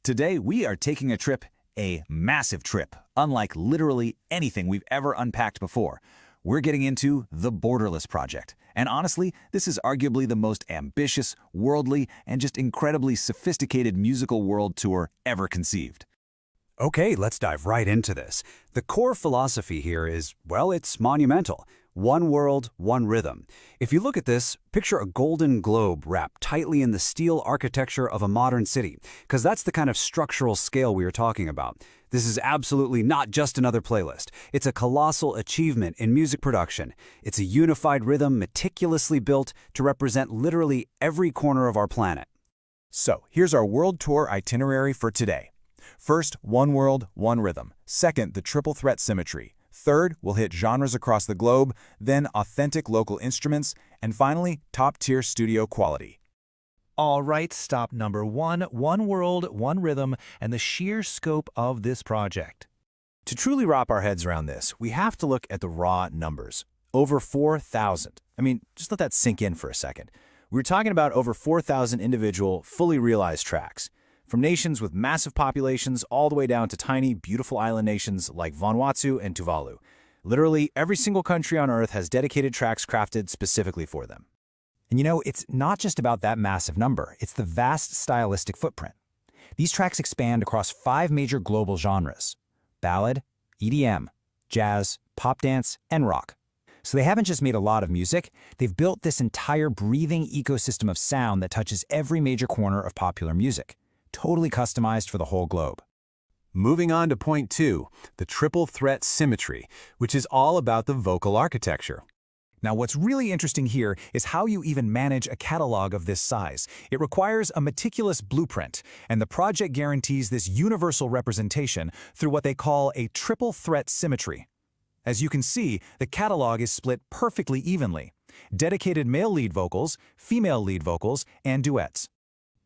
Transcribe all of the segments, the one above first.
Today, we are taking a trip, a massive trip, unlike literally anything we've ever unpacked before. We're getting into the Borderless project. And honestly, this is arguably the most ambitious, worldly, and just incredibly sophisticated musical world tour ever conceived. Okay, let's dive right into this. The core philosophy here is, well, it's monumental. One world, one rhythm. If you look at this, picture a golden globe wrapped tightly in the steel architecture of a modern city, because that's the kind of structural scale we are talking about. This is absolutely not just another playlist. It's a colossal achievement in music production. It's a unified rhythm meticulously built to represent literally every corner of our planet. So, here's our world tour itinerary for today. First, one world, one rhythm. Second, the triple threat symmetry. Third, we'll hit genres across the globe, then authentic local instruments, and finally, top-tier studio quality. All right, stop number one, one world, one rhythm, and the sheer scope of this project. To truly wrap our heads around this, we have to look at the raw numbers. Over 4,000. I mean, just let that sink in for a second. We're talking about over 4,000 individual, fully realized tracks. From nations with massive populations all the way down to tiny, beautiful island nations like Vanuatu and Tuvalu. Literally, every single country on Earth has dedicated tracks crafted specifically for them. And you know, it's not just about that massive number, it's the vast stylistic footprint. These tracks expand across 5 major global genres: ballad, EDM, jazz, pop dance, and rock. So they haven't just made a lot of music, they've built this entire breathing ecosystem of sound that touches every major corner of popular music. Totally customized for the whole globe. Moving on to point 2, the triple threat symmetry, which is all about the vocal architecture. Now, what's really interesting here is how you even manage a catalog of this size. It requires a meticulous blueprint, and the project guarantees this universal representation through what they call a triple threat symmetry. As you can see, the catalog is split perfectly evenly. Dedicated male lead vocals, female lead vocals, and duets.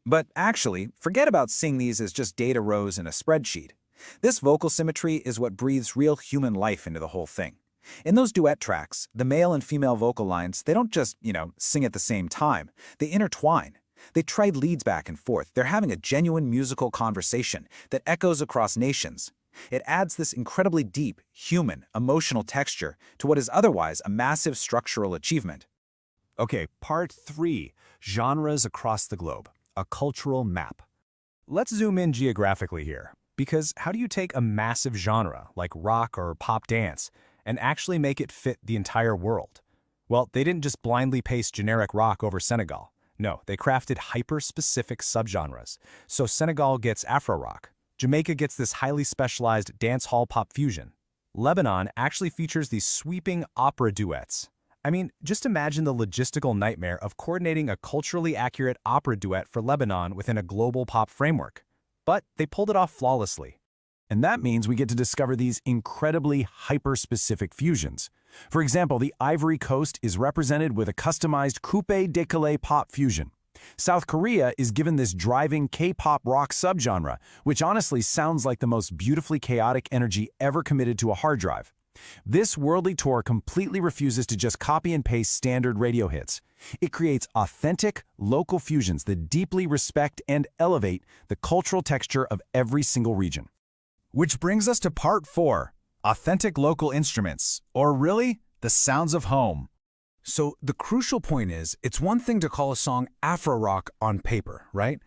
But actually, forget about seeing these as just data rows in a spreadsheet. This vocal symmetry is what breathes real human life into the whole thing. In those duet tracks, the male and female vocal lines, they don't just, sing at the same time. They intertwine. They trade leads back and forth. They're having a genuine musical conversation that echoes across nations. It adds this incredibly deep, human, emotional texture to what is otherwise a massive structural achievement. Okay, part 3, genres across the globe. A cultural map. Let's zoom in geographically here, because how do you take a massive genre like rock or pop dance and actually make it fit the entire world? Well, they didn't just blindly paste generic rock over Senegal. No, they crafted hyper-specific subgenres. So Senegal gets Afro-rock. Jamaica gets this highly specialized dance hall pop fusion. Lebanon actually features these sweeping opera duets. I mean, just imagine the logistical nightmare of coordinating a culturally accurate opera duet for Lebanon within a global pop framework. But they pulled it off flawlessly. And that means we get to discover these incredibly hyper-specific fusions. For example, the Ivory Coast is represented with a customized coupe décalé pop fusion. South Korea is given this driving K-pop rock subgenre, which honestly sounds like the most beautifully chaotic energy ever committed to a hard drive. This worldly tour completely refuses to just copy and paste standard radio hits. It creates authentic, local fusions that deeply respect and elevate the cultural texture of every single region. Which brings us to part 4, authentic local instruments, or really, the sounds of home. So the crucial point is, it's one thing to call a song Afro-rock on paper, right?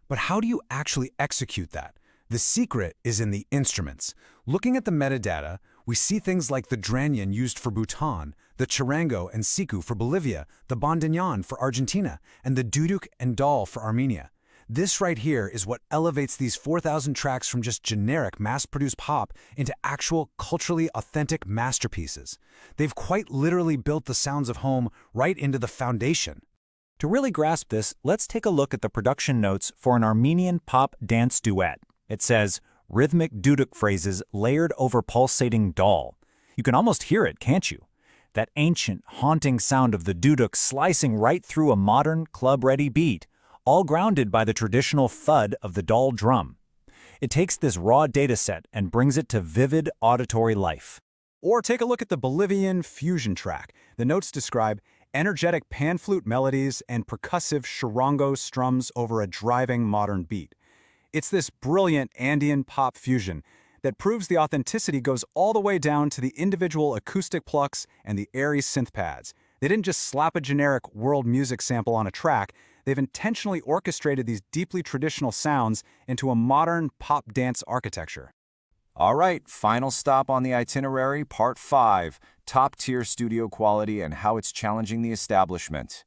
But how do you actually execute that? The secret is in the instruments. Looking at the metadata, we see things like the dranyan used for Bhutan, the charango and siku for Bolivia, the bandoneon for Argentina, and the duduk and dal for Armenia. This right here is what elevates these 4,000 tracks from just generic mass-produced pop into actual culturally authentic masterpieces. They've quite literally built the sounds of home right into the foundation. To really grasp this, let's take a look at the production notes for an Armenian pop dance duet. It says, rhythmic duduk phrases layered over pulsating dal. You can almost hear it, can't you? That ancient, haunting sound of the duduk slicing right through a modern, club-ready beat, all grounded by the traditional thud of the dal drum. It takes this raw data set and brings it to vivid auditory life. Or take a look at the Bolivian fusion track. The notes describe energetic pan flute melodies and percussive charango strums over a driving modern beat. It's this brilliant Andean pop fusion that proves the authenticity goes all the way down to the individual acoustic plucks and the airy synth pads. They didn't just slap a generic world music sample on a track, they've intentionally orchestrated these deeply traditional sounds into a modern pop dance architecture. All right, final stop on the itinerary, Part 5, top-tier studio quality and how it's challenging the establishment.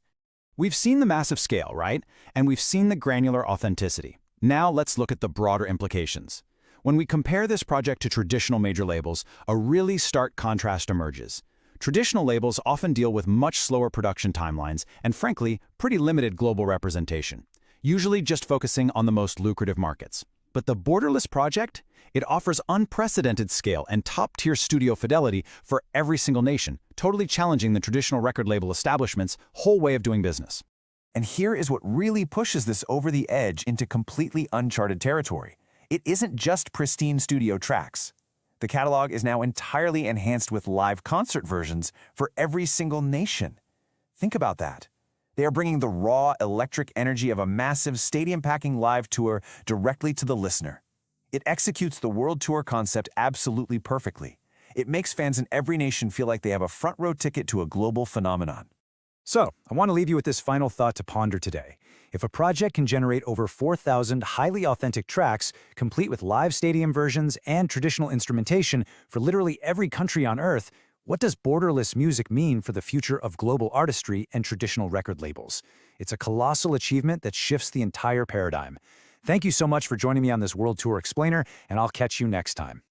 We've seen the massive scale, right? And we've seen the granular authenticity. Now let's look at the broader implications. When we compare this project to traditional major labels, a really stark contrast emerges. Traditional labels often deal with much slower production timelines and, frankly, pretty limited global representation, usually just focusing on the most lucrative markets. But the Borderless project? It offers unprecedented scale and top-tier studio fidelity for every single nation, totally challenging the traditional record label establishment's whole way of doing business. And here is what really pushes this over the edge into completely uncharted territory. It isn't just pristine studio tracks. The catalog is now entirely enhanced with live concert versions for every single nation. Think about that. They are bringing the raw, electric energy of a massive stadium-packing live tour directly to the listener. It executes the world tour concept absolutely perfectly. It makes fans in every nation feel like they have a front-row ticket to a global phenomenon. So, I want to leave you with this final thought to ponder today. If a project can generate over 4,000 highly authentic tracks, complete with live stadium versions and traditional instrumentation for literally every country on Earth, what does borderless music mean for the future of global artistry and traditional record labels? It's a colossal achievement that shifts the entire paradigm. Thank you so much for joining me on this World Tour Explainer, and I'll catch you next time.